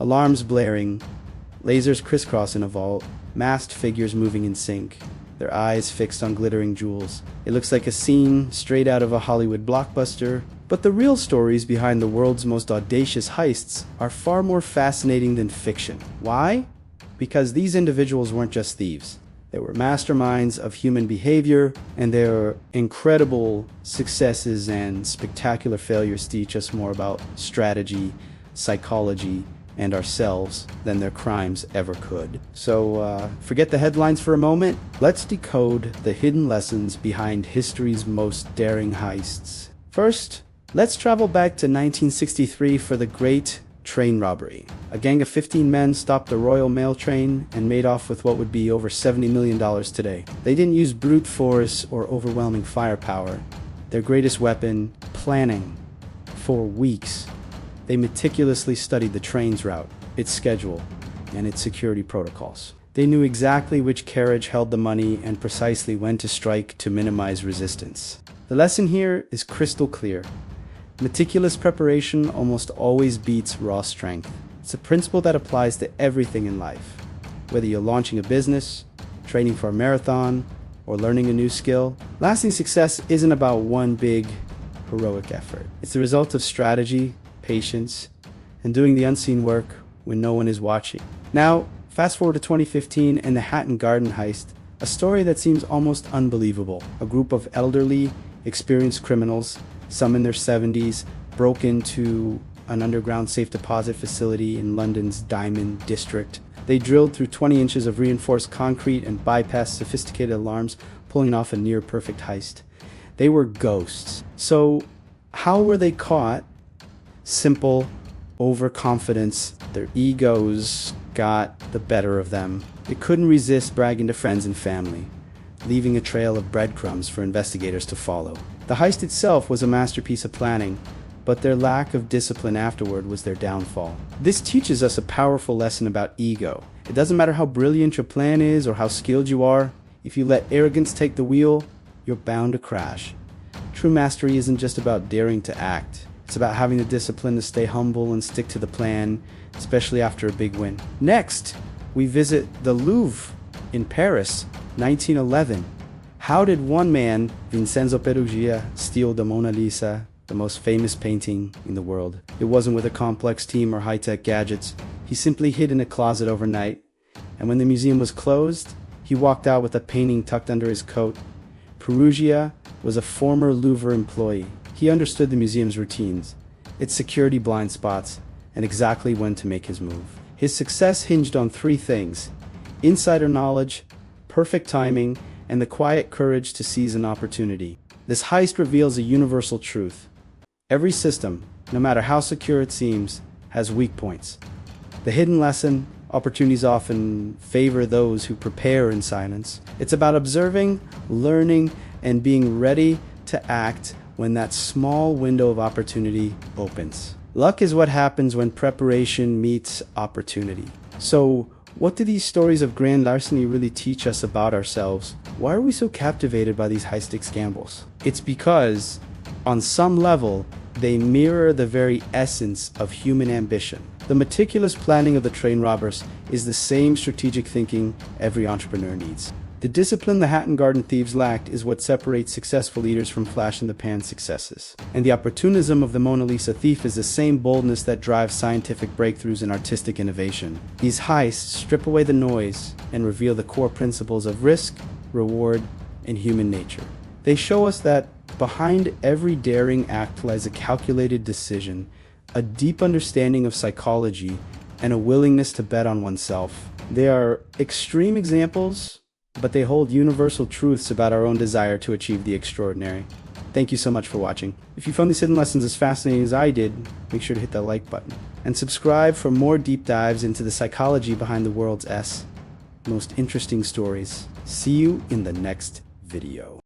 Alarms blaring, lasers crisscross in a vault, masked figures moving in sync, their eyes fixed on glittering jewels. It looks like a scene straight out of a Hollywood blockbuster, but the real stories behind the world's most audacious heists are far more fascinating than fiction. Why? Because these individuals weren't just thieves. They were masterminds of human behavior, and their incredible successes and spectacular failures teach us more about strategy, psychology, and ourselves than their crimes ever could. So forget the headlines for a moment. Let's decode the hidden lessons behind history's most daring heists. First, let's travel back to 1963 for the Great Train Robbery. A gang of 15 men stopped the Royal Mail train and made off with what would be over $70 million today. They didn't use brute force or overwhelming firepower. Their greatest weapon, planning. For weeks, they meticulously studied the train's route, its schedule, and its security protocols. They knew exactly which carriage held the money and precisely when to strike to minimize resistance. The lesson here is crystal clear. Meticulous preparation almost always beats raw strength. It's a principle that applies to everything in life. Whether you're launching a business, training for a marathon, or learning a new skill, lasting success isn't about one big, heroic effort. It's the result of strategy, patience, and doing the unseen work when no one is watching. Now, fast forward to 2015 and the Hatton Garden Heist, a story that seems almost unbelievable. A group of elderly, experienced criminals, some in their 70s, broke into an underground safe deposit facility in London's Diamond District. They drilled through 20 inches of reinforced concrete and bypassed sophisticated alarms, pulling off a near-perfect heist. They were ghosts. So, how were they caught? Simple, overconfidence. Their egos got the better of them. They couldn't resist bragging to friends and family, leaving a trail of breadcrumbs for investigators to follow. The heist itself was a masterpiece of planning, but their lack of discipline afterward was their downfall. This teaches us a powerful lesson about ego. It doesn't matter how brilliant your plan is or how skilled you are. If you let arrogance take the wheel, you're bound to crash. True mastery isn't just about daring to act. It's about having the discipline to stay humble and stick to the plan, especially after a big win. Next, we visit the Louvre in Paris, 1911. How did one man, Vincenzo Peruggia, steal the Mona Lisa, the most famous painting in the world? It wasn't with a complex team or high-tech gadgets. He simply hid in a closet overnight, and when the museum was closed, he walked out with a painting tucked under his coat. Peruggia was a former Louvre employee. He understood the museum's routines, its security blind spots, and exactly when to make his move. His success hinged on three things: insider knowledge, perfect timing, and the quiet courage to seize an opportunity. This heist reveals a universal truth. Every system, no matter how secure it seems, has weak points. The hidden lesson: opportunities often favor those who prepare in silence. It's about observing, learning, and being ready to act when that small window of opportunity opens. Luck is what happens when preparation meets opportunity. So, what do these stories of grand larceny really teach us about ourselves? Why are we so captivated by these high-stakes gambles? It's because, on some level, they mirror the very essence of human ambition. The meticulous planning of the train robbers is the same strategic thinking every entrepreneur needs. The discipline the Hatton Garden thieves lacked is what separates successful leaders from flash-in-the-pan successes. And the opportunism of the Mona Lisa thief is the same boldness that drives scientific breakthroughs and artistic innovation. These heists strip away the noise and reveal the core principles of risk, reward, and human nature. They show us that behind every daring act lies a calculated decision, a deep understanding of psychology, and a willingness to bet on oneself. They are extreme examples, but they hold universal truths about our own desire to achieve the extraordinary. Thank you so much for watching. If you found these hidden lessons as fascinating as I did, make sure to hit that like button. And subscribe for more deep dives into the psychology behind the world's most interesting stories. See you in the next video.